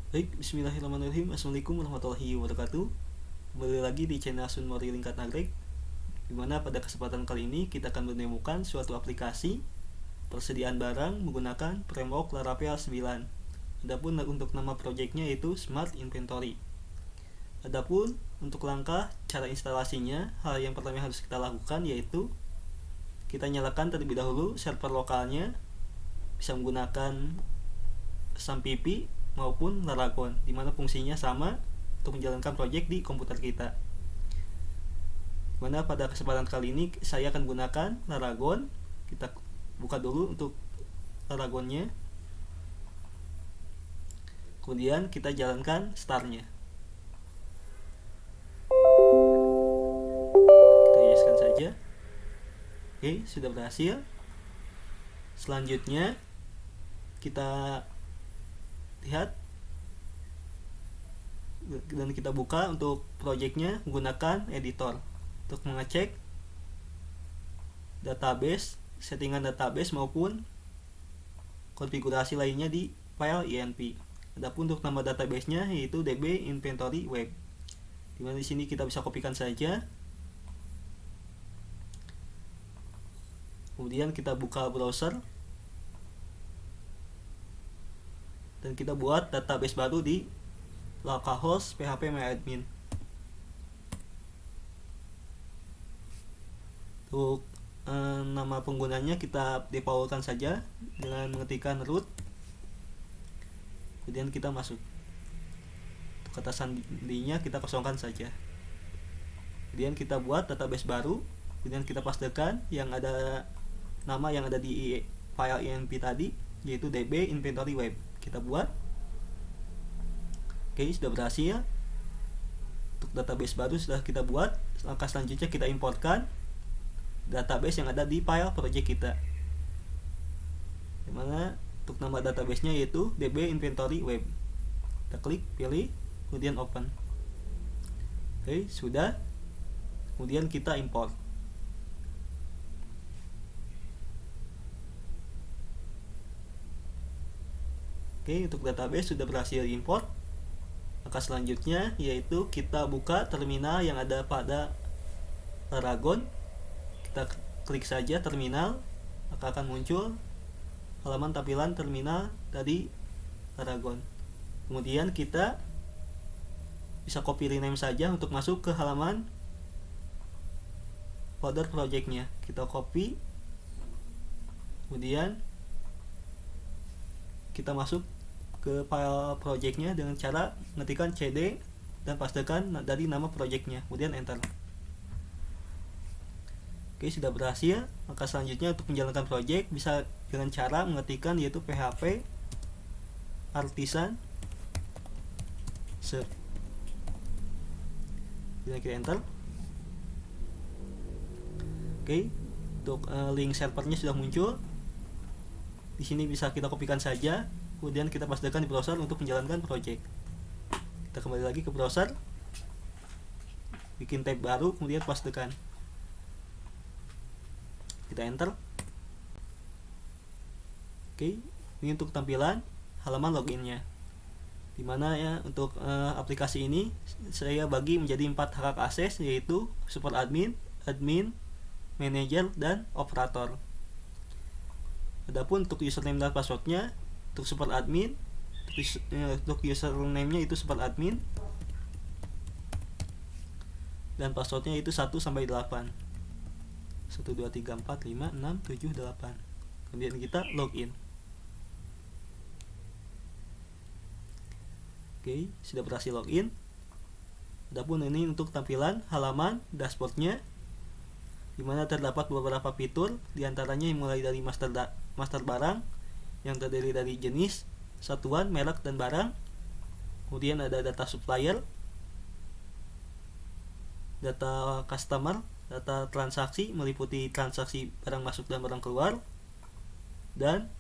Baik, bismillahirrahmanirrahim. Assalamualaikum warahmatullahi wabarakatuh. Kembali lagi di channel Sunmori Lingkat Nagrek, di mana pada kesempatan kali ini kita akan menemukan suatu aplikasi persediaan barang menggunakan framework Laravel 9. Adapun untuk nama projectnya yaitu Smart Inventory. Adapun untuk langkah cara instalasinya, hal yang pertama yang harus kita lakukan yaitu kita nyalakan terlebih dahulu server lokalnya, bisa menggunakan SAMPP maupun Laragon, di mana fungsinya sama untuk menjalankan project di komputer kita. Dimana pada kesempatan kali ini saya akan gunakan Laragon. Kita buka dulu untuk Laragonnya, kemudian kita jalankan startnya. Kita yeskan saja. Oke, sudah berhasil. Selanjutnya kita lihat dan kita buka untuk projectnya menggunakan editor untuk mengecek database, settingan database maupun konfigurasi lainnya di file INP. Adapun untuk nama database-nya yaitu DB Inventory Web. Dimana di sini kita bisa kopikan saja. Kemudian kita buka browser dan kita buat database baru di localhost phpMyAdmin. Untuk nama penggunanya kita defaultkan saja dengan mengetikkan root, kemudian kita masuk. Untuk kata sandinya kita kosongkan saja. Kemudian kita buat database baru, kemudian kita pastekan yang ada nama yang ada di file INP tadi, yaitu DB Inventory Web. Kita buat. Oke, sudah berhasil. Untuk database baru sudah kita buat. Langkah selanjutnya kita importkan database yang ada di file project kita, dimana untuk nama database-nya yaitu DB Inventory Web. Kita klik, pilih, kemudian open. Oke, sudah. Kemudian kita import. Oke, untuk database sudah berhasil import. Maka selanjutnya yaitu kita buka terminal yang ada pada Laragon. Kita klik saja terminal, maka akan muncul halaman tampilan terminal dari Laragon. Kemudian kita bisa copy rename saja untuk masuk ke halaman folder projectnya. Kita copy, kemudian kita masuk ke file projectnya dengan cara mengetikkan cd dan pastekan dari nama projectnya, kemudian enter. Oke, sudah berhasil. Maka selanjutnya untuk menjalankan project bisa dengan cara mengetikkan yaitu php artisan serve. Kemudian kita enter. Oke, untuk link servernya sudah muncul. Di sini bisa kita kopikan saja, kemudian kita pastekan di browser untuk menjalankan project. Kita kembali lagi ke browser, bikin tab baru, kemudian pastekan. Kita enter. Oke, ini untuk tampilan halaman loginnya. Dimana ya untuk aplikasi ini saya bagi menjadi 4 hak akses, yaitu super admin, admin, manager, dan operator. Adapun untuk username dan passwordnya, untuk super admin, untuk username-nya itu super admin, dan passwordnya itu 1 sampai 8. 1 2 3 4 5 6 7 8. Kemudian kita login. Oke, sudah berhasil login. Adapun ini untuk tampilan halaman dashboardnya, dimana terdapat beberapa fitur, diantaranya mulai dari master barang yang terdiri dari jenis, satuan, merek, dan barang. Kemudian ada data supplier, data customer, data transaksi meliputi transaksi barang masuk dan barang keluar, dan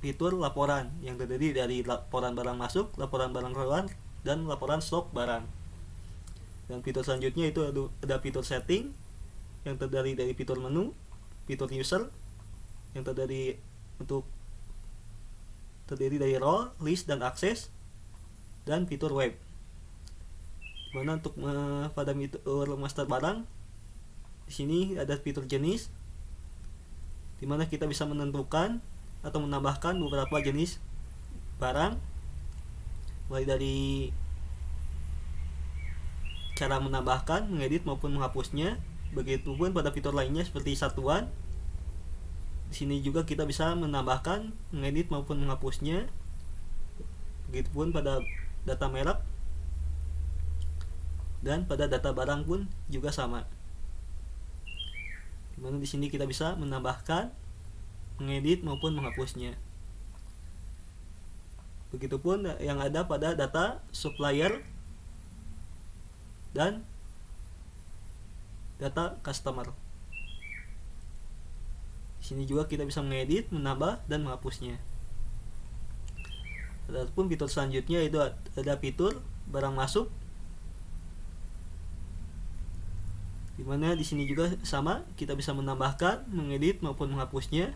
fitur laporan yang terdiri dari laporan barang masuk, laporan barang keluar, dan laporan stok barang. Dan fitur selanjutnya itu ada fitur setting yang terdiri dari fitur menu, fitur user yang terdiri untuk terdiri dari role, list, dan akses, dan fitur web. Dimana untuk pada fitur master barang, di sini ada fitur jenis, dimana kita bisa menentukan atau menambahkan beberapa jenis barang, mulai dari cara menambahkan, mengedit maupun menghapusnya. Begitupun pada fitur lainnya seperti satuan. Di sini juga kita bisa menambahkan, mengedit maupun menghapusnya. Begitupun pada data merek, dan pada data barang pun juga sama. Dimana di sini kita bisa menambahkan, mengedit maupun menghapusnya. Begitupun yang ada pada data supplier dan data customer. Di sini juga kita bisa mengedit, menambah, dan menghapusnya. Adapun fitur selanjutnya itu ada fitur barang masuk, dimana di sini juga sama, kita bisa menambahkan, mengedit maupun menghapusnya.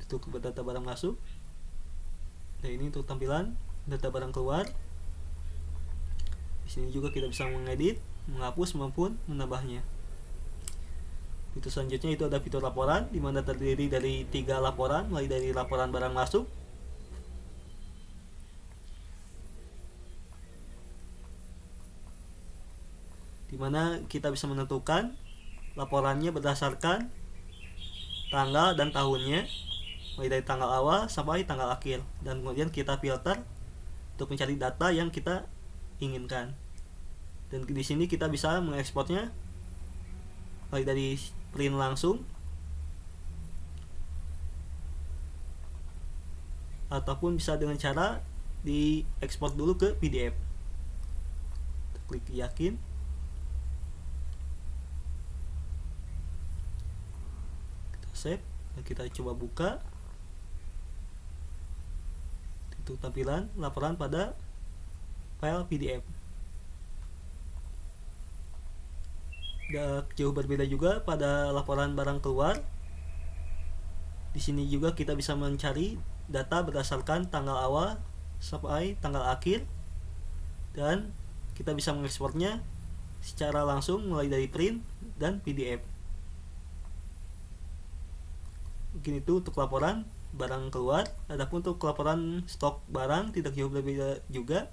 Itu ke data barang masuk. Nah, ini untuk tampilan data barang keluar. Di sini juga kita bisa mengedit, menghapus maupun menambahnya. Fitur selanjutnya itu ada fitur laporan, di mana terdiri dari 3 laporan, mulai dari laporan barang masuk, di mana kita bisa menentukan laporannya berdasarkan tanggal dan tahunnya, mulai dari tanggal awal sampai tanggal akhir, dan kemudian kita filter untuk mencari data yang kita inginkan. Dan di sini kita bisa mengekspornya mulai dari print langsung ataupun bisa dengan cara diekspor dulu ke PDF. Kita klik yakin. Kita save dan kita coba buka. Itu tampilan laporan pada file PDF. Jauh berbeda juga pada laporan barang keluar. Di sini juga kita bisa mencari data berdasarkan tanggal awal sampai tanggal akhir, dan kita bisa mengekspornya secara langsung mulai dari print dan PDF. Mungkin itu untuk laporan barang keluar. Adapun untuk laporan stok barang tidak jauh berbeda juga,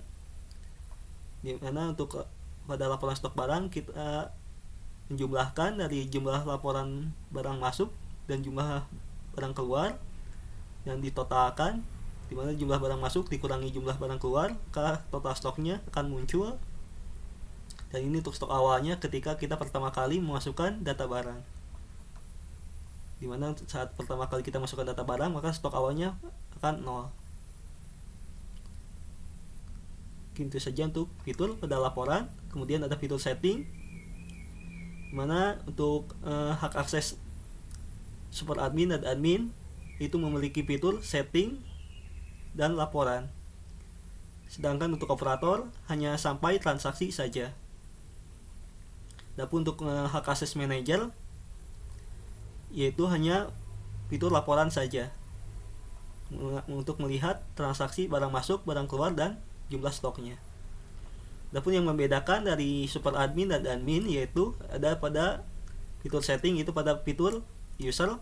dimana untuk pada laporan stok barang kita menjumlahkan dari jumlah laporan barang masuk dan jumlah barang keluar, dan ditotalkan, dimana jumlah barang masuk dikurangi jumlah barang keluar, maka total stoknya akan muncul. Dan ini untuk stok awalnya ketika kita pertama kali memasukkan data barang, dimana saat pertama kali kita masukkan data barang maka stok awalnya akan 0. Itu saja untuk fitur pada laporan. Kemudian ada fitur setting, mana untuk hak akses super admin dan admin itu memiliki fitur setting dan laporan. Sedangkan untuk operator hanya sampai transaksi saja. Adapun untuk hak akses manager yaitu hanya fitur laporan saja untuk melihat transaksi barang masuk, barang keluar, dan jumlah stoknya. Adapun yang membedakan dari super admin dan admin yaitu ada pada fitur setting, itu pada fitur user,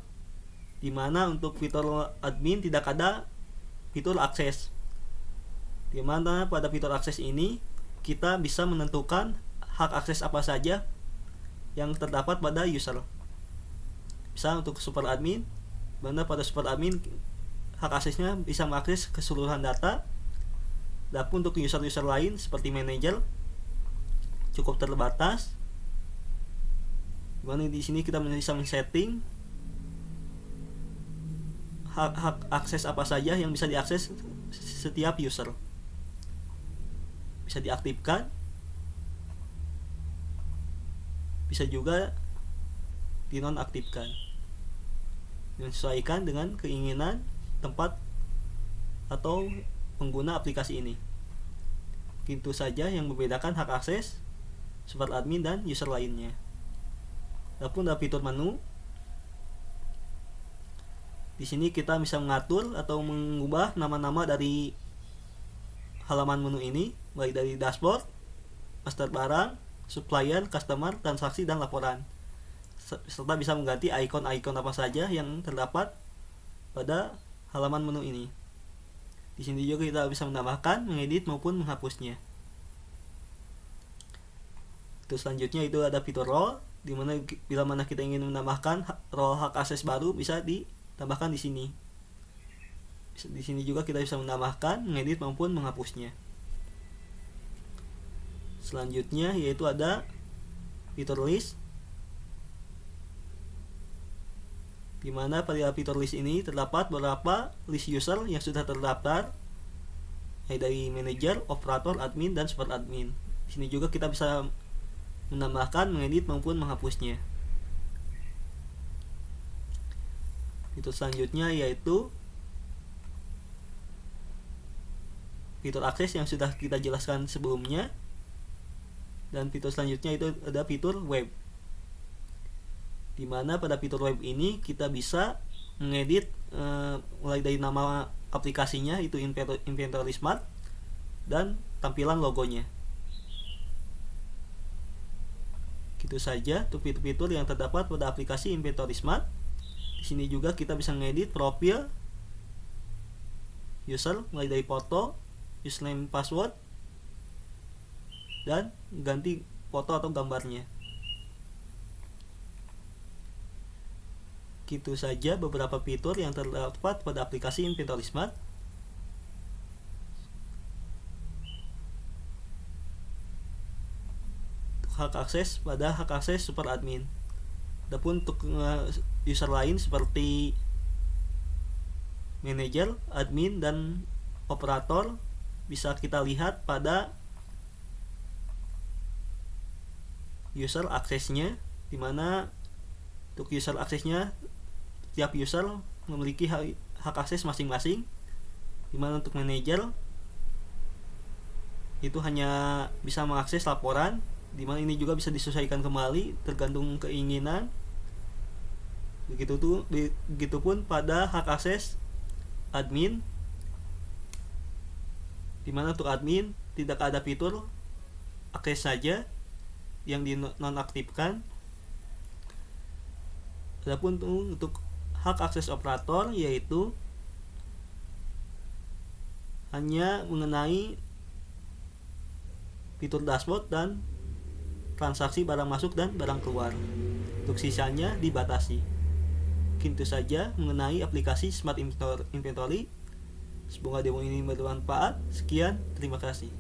dimana untuk fitur admin tidak ada fitur akses, dimana pada fitur akses ini kita bisa menentukan hak akses apa saja yang terdapat pada user. Bisa untuk super admin, dimana pada super admin hak aksesnya bisa mengakses keseluruhan data. Adapun untuk user-user lain seperti manajer cukup terbatas. Dimana di sini kita bisa men-setting hak akses apa saja yang bisa diakses setiap user. Bisa diaktifkan, bisa juga dinonaktifkan, menyesuaikan dengan keinginan tempat atau pengguna aplikasi ini. Itu saja yang membedakan hak akses super admin dan user lainnya. Adapun ada fitur menu. Di sini kita bisa mengatur atau mengubah nama-nama dari halaman menu ini, baik dari dashboard, master barang, supplier, customer, transaksi, dan laporan. Serta bisa mengganti ikon-ikon apa saja yang terdapat pada halaman menu ini. Di sini juga kita bisa menambahkan, mengedit maupun menghapusnya. Terus selanjutnya itu ada fitur role, di mana bila mana kita ingin menambahkan role hak akses baru bisa ditambahkan di sini. Di sini juga kita bisa menambahkan, mengedit maupun menghapusnya. Selanjutnya yaitu ada fitur list, di mana pada fitur list ini terdapat beberapa list user yang sudah terdaftar, yaitu dari manager, operator, admin, dan super admin. Di sini juga kita bisa menambahkan, mengedit maupun menghapusnya. Fitur selanjutnya yaitu fitur akses yang sudah kita jelaskan sebelumnya, dan fitur selanjutnya itu ada fitur web, di mana pada fitur web ini kita bisa mengedit mulai dari nama aplikasinya itu Inventory Smart dan tampilan logonya. Gitu saja untuk fitur-fitur yang terdapat pada aplikasi Inventory Smart. Di sini juga kita bisa mengedit profil user mulai dari foto, username, password, dan ganti foto atau gambarnya. Gitu saja beberapa fitur yang terdapat pada aplikasi Inventory Smart. Hak akses pada hak akses super admin. Adapun untuk user lain seperti manager, admin, dan operator bisa kita lihat pada user aksesnya, dimana untuk user aksesnya tiap user memiliki hak akses masing-masing, dimana untuk manager itu hanya bisa mengakses laporan, dimana ini juga bisa disesuaikan kembali tergantung keinginan. Begitupun pada hak akses admin, dimana untuk admin tidak ada fitur akses saja yang dinonaktifkan. Adapun untuk hak akses operator yaitu hanya mengenai fitur dashboard dan transaksi barang masuk dan barang keluar. Untuk sisanya dibatasi. Itu saja mengenai aplikasi Smart Inventory. Semoga demo ini bermanfaat. Sekian, terima kasih.